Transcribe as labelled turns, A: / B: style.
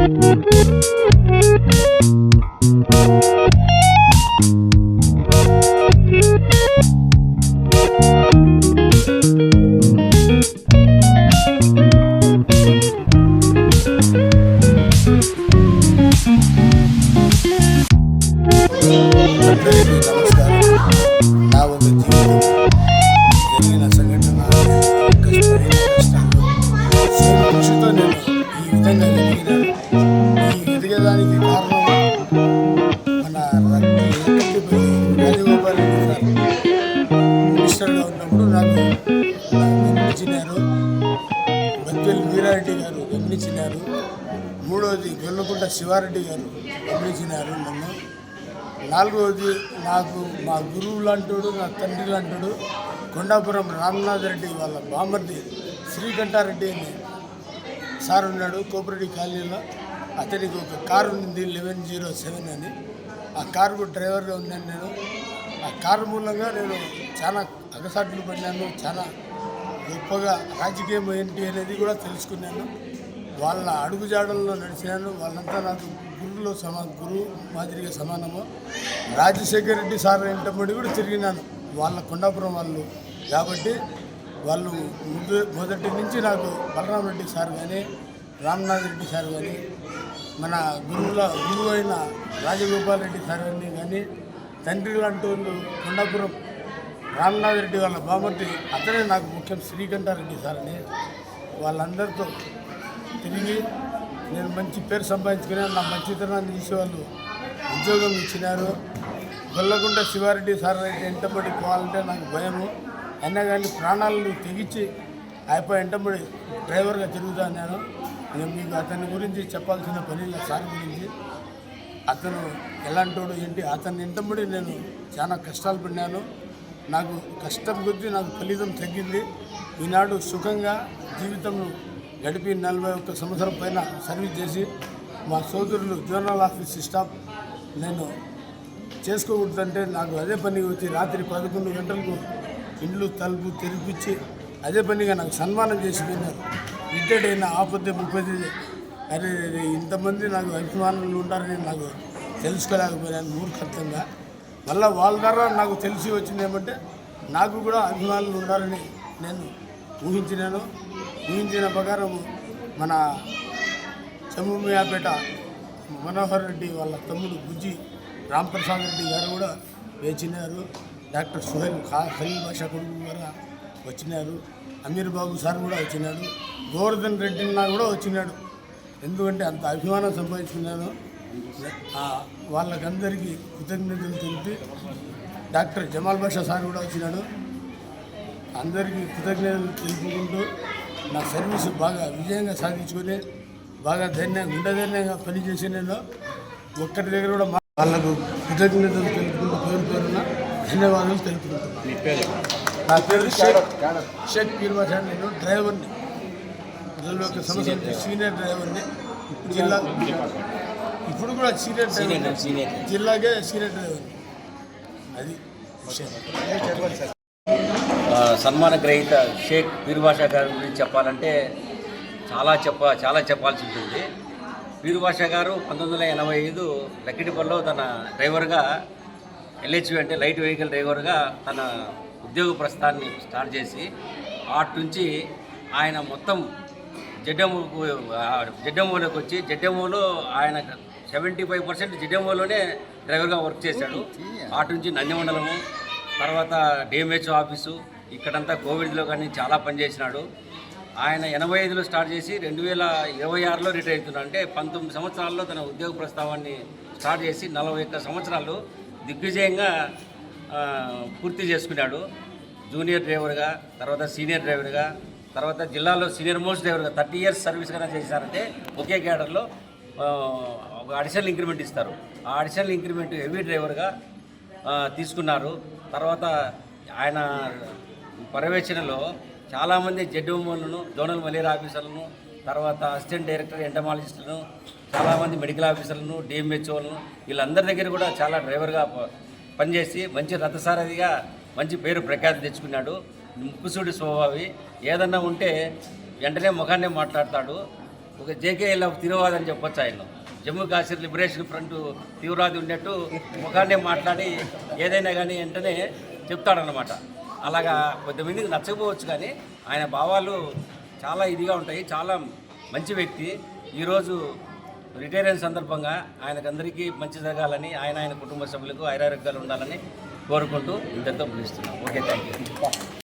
A: నా ఒక జీవితం జరిగిన సంఘటన కష్టపడిన కష్టాలు కృషితో నేను ఈ విధంగా ఎదిగేదానికి కారణం మన రాజగోపాల్ రెడ్డి గారు మినిస్టర్గా ఉన్నప్పుడు నాకు గమనించినారు. బద్వేలు వీరారెడ్డి గారు గమనించినారు. మూడవది గొల్లకుంట శివారెడ్డి గారు గమనించినారు నన్ను. నాలుగవది నాకు మా గురువు లాంటివాడు, నా తండ్రి లాంటివాడు కొండాపురం రామనాథ్ రెడ్డి వాళ్ళ బామర్ది శ్రీకంఠారెడ్డి అని సార్ ఉన్నాడు కోఆపరేటివ్ కాలనీలో. అతనికి ఒక కారు ఉంది 1107 అని. ఆ కారుకు డ్రైవర్గా ఉన్నాను నేను. ఆ కారు మూలంగా నేను చాలా అగసాట్లు పడినాను. చాలా గొప్పగా రాజకీయం ఏంటి అనేది కూడా తెలుసుకున్నాను. వాళ్ళ అడుగుజాడల్లో నడిచినాను. వాళ్ళంతా నాకు గురువు మాదిరిగా సమానము. రాజశేఖర రెడ్డి సార్ వెంటబడి కూడా తిరిగినాను వాళ్ళ కొండాపురం వాళ్ళు కాబట్టి. వాళ్ళు మొదటి నుంచి నాకు బలరాం రెడ్డి సార్ కానీ, రామనాథ్ రెడ్డి సార్ కానీ, మన గురువు అయిన రాజగోపాల్ రెడ్డి సార్ కానీ, తండ్రి లాంటి వాళ్ళు కొండాపురం రామనాథ్ రెడ్డి వాళ్ళ బామర్తి అతనే నాకు ముఖ్యం శ్రీకంఠారెడ్డి సార్ అని. వాళ్ళందరితో తిరిగి నేను మంచి పేరు సంపాదించుకున్నాను. నా మంచితనాన్ని తీసేవాళ్ళు ఉద్యోగం ఇచ్చినారు. గొల్లకుంట శివారెడ్డి సార్ అయితే వెంటబడి పోవాలంటే నాకు భయము. అయినా కానీ ప్రాణాలను తెగించి అయిపోయి వెంటబడి డ్రైవర్గా తిరుగుతాను నేను. మీకు అతని గురించి చెప్పాల్సిన పని లేదు. సార్ గురించి అతను ఎలాంటోడు ఏంటి అతని వెంటబడి నేను చాలా కష్టాలు పడినాను. నాకు కష్టం కొద్దీ నాకు ఫలితం తగ్గింది. ఈనాడు సుఖంగా జీవితంలో గడిపి 41 సంవత్సరం పైన సర్వీస్ చేసి మా సోదరులు జోనల్ ఆఫీస్ స్టాఫ్ నేను చేసుకోకూడదంటే నాకు అదే పనికి వచ్చి రాత్రి 11 గంటలకు ఇండ్లు తలుపు తెరిపించి అదే పనిగా నాకు సన్మానం చేసి పోయినారు. రిటైర్డ్ అయిన ఆపత్తి 30. అరే ఇంతమంది నాకు అభిమానులు ఉంటారని నాకు తెలుసుకోలేకపోయినాను మూర్ఖత్వంగా. మళ్ళీ వాళ్ళ ద్వారా నాకు తెలిసి వచ్చింది ఏమంటే నాకు కూడా అభిమానులు ఉన్నారని నేను ఊహించిన ప్రకారం మన చెమ్ముమియాపేట మనోహర్ రెడ్డి వాళ్ళ తమ్ముడు బుజ్జి రాంప్రసాద్ రెడ్డి గారు కూడా వేచినారు. డాక్టర్ సుహైల్ ఖలీల్ బాషా కొడుకు కూడా వచ్చినారు. అమీర్ బాబు సార్ కూడా వచ్చినాడు. గోవర్ధన్ రెడ్డి నా కూడా వచ్చినాడు. ఎందుకంటే అంత అభిమానం సంపాదించుకున్నాను. వాళ్ళకందరికీ కృతజ్ఞతలు తెలిపి డాక్టర్ జమాల్ బాషా సార్ కూడా వచ్చినాడు. అందరికీ కృతజ్ఞతలు తెలుపుకుంటూ నా సర్వీసు బాగా విజయంగా సాధించుకొని బాగా గుండెధైర్యంగా పనిచేసి నేను ఒక్కరి దగ్గర కూడా వాళ్ళకు కృతజ్ఞతలు తెలుపుకుంటూ పేరున ధన్యవాదాలు తెలుపుకుంటున్నాను. నా పేరు షేక్ పీర్వాషా. నేను డ్రైవర్ని, 41 సంవత్సరం సీనియర్ డ్రైవర్ని. జిల్లా ఇప్పుడు కూడా సీనియర్ డ్రైవర్, జిల్లాకే సీనియర్ డ్రైవర్ని. అది విషయం.
B: సన్మాన గ్రహీత షేక్ పీర్వాషా గారి గురించి చెప్పాలంటే చాలా చెప్పాల్సి ఉంటుంది. పీర్వాషా గారు 1985 లక్కిడిపల్లిలో తన డ్రైవర్గా LHV అంటే లైట్ వెహికల్ డ్రైవర్గా తన ఉద్యోగ ప్రస్థానాన్ని స్టార్ట్ చేసి అటు నుంచి ఆయన మొత్తం జెడ్ఎంఓలోకి వచ్చి జెడ్ఎంఓలో ఆయన 75% జెడ్ఎంఓలోనే డ్రైవర్గా వర్క్ చేశాడు. అటు నుంచి నందిమండలము, తర్వాత DMHO ఆఫీసు, ఇక్కడంతా కోవిడ్లో కానీ చాలా పనిచేసినాడు. ఆయన 85లో స్టార్ట్ చేసి 2026లో రిటైర్ అవుతున్నాడు. అంటే 19 సంవత్సరాల్లో తన ఉద్యోగ ప్రస్థానాన్ని స్టార్ట్ చేసి 41 సంవత్సరాలు దిగ్విజయంగా పూర్తి చేసుకున్నాడు. జూనియర్ డ్రైవర్గా, తర్వాత సీనియర్ డ్రైవర్గా, తర్వాత జిల్లాలో సీనియర్ మోస్ట్ డ్రైవర్గా 30 ఇయర్స్ సర్వీస్ కన్నా చేశారంటే ఒకే క్యాడర్లో ఒక అడిషనల్ ఇంక్రిమెంట్ ఇస్తారు. ఆ అడిషనల్ ఇంక్రిమెంట్ హెవీ డ్రైవర్గా తీసుకున్నారు. తర్వాత ఆయన పర్యవేక్షణలో చాలామంది జెడ్ఓలను, జోనల్ మలేరియా ఆఫీసర్లను, తర్వాత అసిస్టెంట్ డైరెక్టర్ ఎంటమాలజిస్టులను, చాలామంది మెడికల్ ఆఫీసర్లను, DMHOలను వీళ్ళందరి దగ్గర కూడా చాలా డ్రైవర్గా పనిచేసి మంచి రథసారథిగా మంచి పేరు ప్రఖ్యాతి తెచ్చుకున్నాడు. ముక్కుసూడి స్వభావి. ఏదన్నా ఉంటే వెంటనే ముఖాన్నే మాట్లాడతాడు. ఒక జేకేఎల్ తీవ్రవాది అని చెప్పొచ్చు ఆయన. జమ్మూ కాశ్మీర్ లిబరేషన్ ఫ్రంట్ తీవ్రవాది ఉన్నట్టు ముఖాన్నే మాట్లాడి ఏదైనా కానీ వెంటనే చెప్తాడనమాట. అలాగా కొద్దిమందికి నచ్చకపోవచ్చు కానీ ఆయన భావాలు చాలా ఇదిగా ఉంటాయి. చాలా మంచి వ్యక్తి. ఈరోజు రిటైర్ అయిన సందర్భంగా ఆయనకందరికీ మంచి జరగాలని, ఆయన కుటుంబ సభ్యులకు ఆరోగ్యాలు ఉండాలని కోరుకుంటూ ఇంతతో పిలుస్తున్నాం. Okay, thank you.